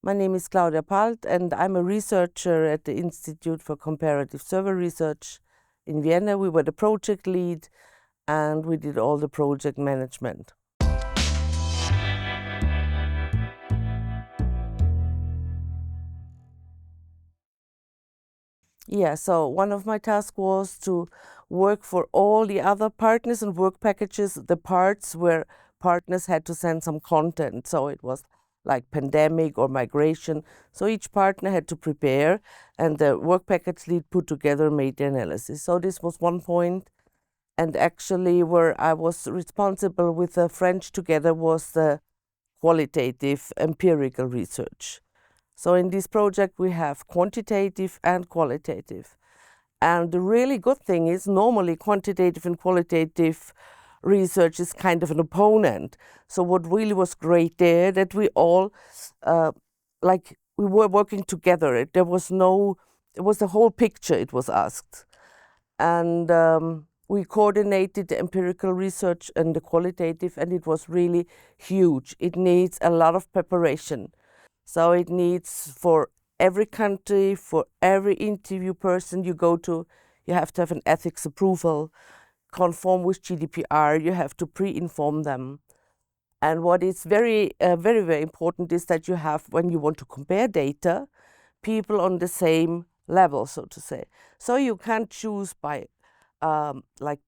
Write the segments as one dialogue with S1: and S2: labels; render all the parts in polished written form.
S1: My name is Claudia Palt, and I'm a researcher at the Institute for Comparative Survey Research in Vienna. We were the project lead, and we did all the project management. Yeah, so one of my tasks was to work for all the other partners and work packages, the parts where partners had to send some content. So it was like pandemic or migration. So each partner had to prepare, and the work package lead put together made the analysis. So this was one point. And actually where I was responsible with the French together was the qualitative empirical research. So in this project we have quantitative and qualitative. And the really good thing is normally quantitative and qualitative research is kind of an opponent. So what really was great there, that we all, we were working together. It was the whole picture, it was asked. And we coordinated the empirical research and the qualitative, and it was really huge. It needs a lot of preparation. So it needs for every country, for every interview person you go to, you have to have an ethics approval, conform with GDPR, you have to pre-inform them. And what is very, very important is that you have, when you want to compare data, people on the same level, so to say. So you can't choose by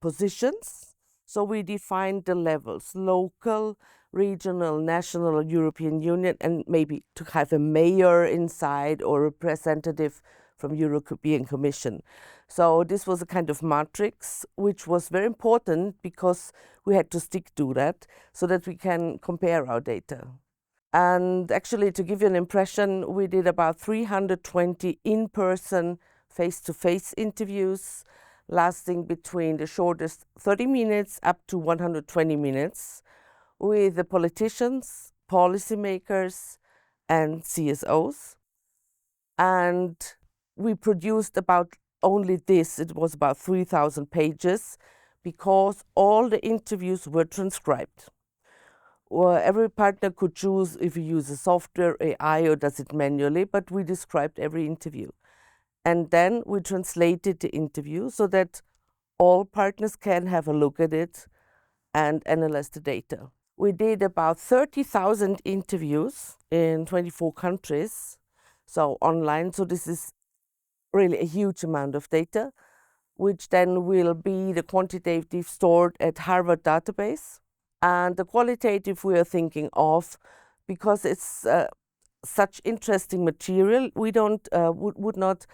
S1: positions. So we defined the levels: local, regional, national, European Union, and maybe to have a mayor inside or a representative from European Commission. So this was a kind of matrix, which was very important because we had to stick to that so that we can compare our data. And actually, to give you an impression, we did about 320 in-person, face-to-face interviews, lasting between the shortest 30 minutes up to 120 minutes, with the politicians, policymakers, and CSOs. And we produced about only this, it was about 3,000 pages, because all the interviews were transcribed. Every partner could choose if you use a software, AI, or does it manually, but we described every interview. And then we translated the interview so that all partners can have a look at it and analyze the data. We did about 30,000 interviews in 24 countries, so online. So this is really a huge amount of data, which then will be the quantitative stored at Harvard database. And the qualitative we are thinking of, because it's such interesting material, we would not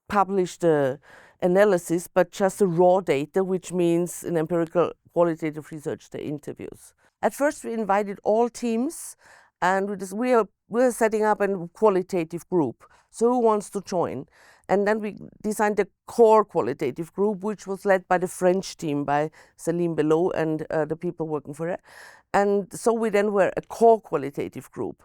S1: publish the analysis, but just the raw data, which means in empirical qualitative research, the interviews. At first, we invited all teams, and we're setting up a qualitative group. So who wants to join? And then we designed a core qualitative group, which was led by the French team, by Céline Belot and the people working for it. And so we then were a core qualitative group.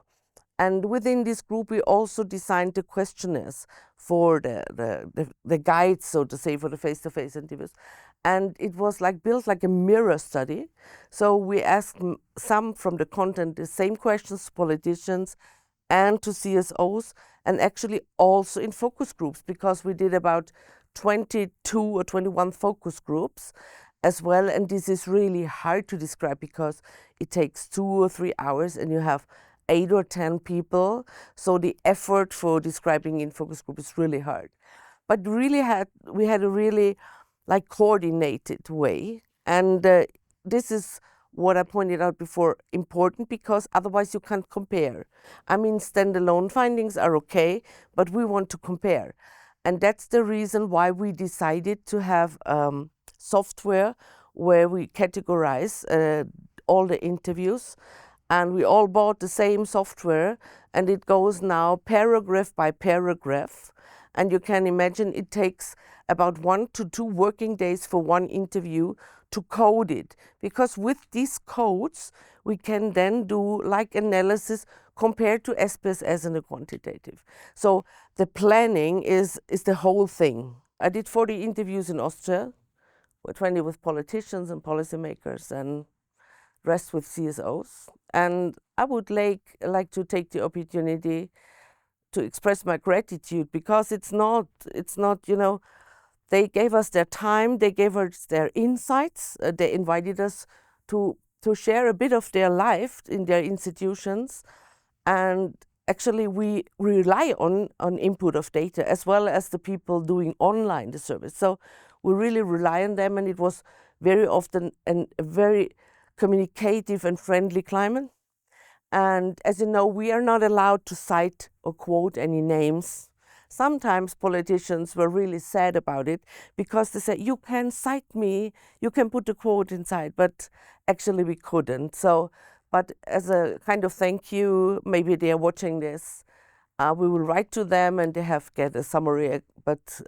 S1: And within this group, we also designed the questionnaires for the guides, so to say, for the face-to-face interviews. And it was built like a mirror study. So we asked some from the content the same questions to politicians and to CSOs, and actually also in focus groups, because we did about 22 or 21 focus groups as well. And this is really hard to describe because it takes 2 or 3 hours and you have 8 or 10 people. So the effort for describing in focus group is really hard. But we had a really coordinated way. And this is what I pointed out before, important, because otherwise you can't compare. I mean, standalone findings are okay, but we want to compare. And that's the reason why we decided to have software where we categorize all the interviews. And we all bought the same software, and it goes now paragraph by paragraph. And you can imagine it takes about 1 to 2 working days for one interview to code it. Because with these codes, we can then do analysis compared to SPSS and the quantitative. So the planning is the whole thing. I did 40 interviews in Austria, 20 with politicians and policymakers, and rest with CSOs. And I would like to take the opportunity to express my gratitude, because it's not, they gave us their time, they gave us their insights, they invited us to share a bit of their life in their institutions. And actually we rely on input of data, as well as the people doing online the service. So we really rely on them, and it was very often a very communicative and friendly climate. And as you know, we are not allowed to cite or quote any names. Sometimes politicians were really sad about it, because they said, you can cite me, you can put a quote inside, but actually we couldn't. So, but as a kind of thank you, maybe they are watching this, we will write to them and they have get a summary. But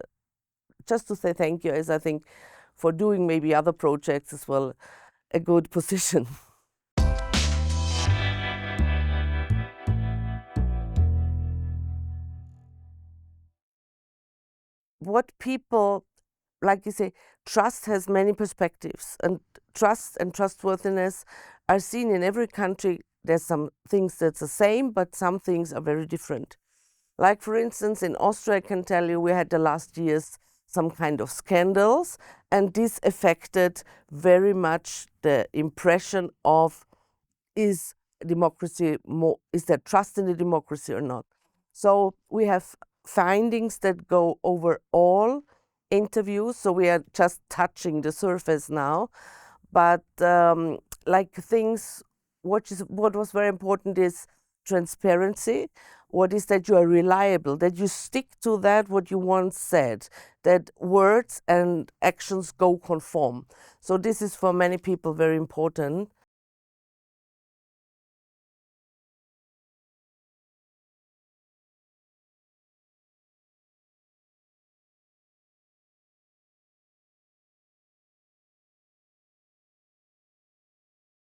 S1: just to say thank you is, I think, for doing maybe other projects as well, a good position. What people, like you say, trust has many perspectives, and trust and trustworthiness are seen in every country. There's some things that's the same, but some things are very different. Like, for instance, in Austria, I can tell you, we had the last years some kind of scandals, and this affected very much the impression of, is democracy more, is there trust in the democracy or not? So we have findings that go over all interviews, so we are just touching the surface now. But like things, what was very important is transparency. What is that you are reliable, that you stick to that what you once said, that words and actions go conform. So this is for many people very important.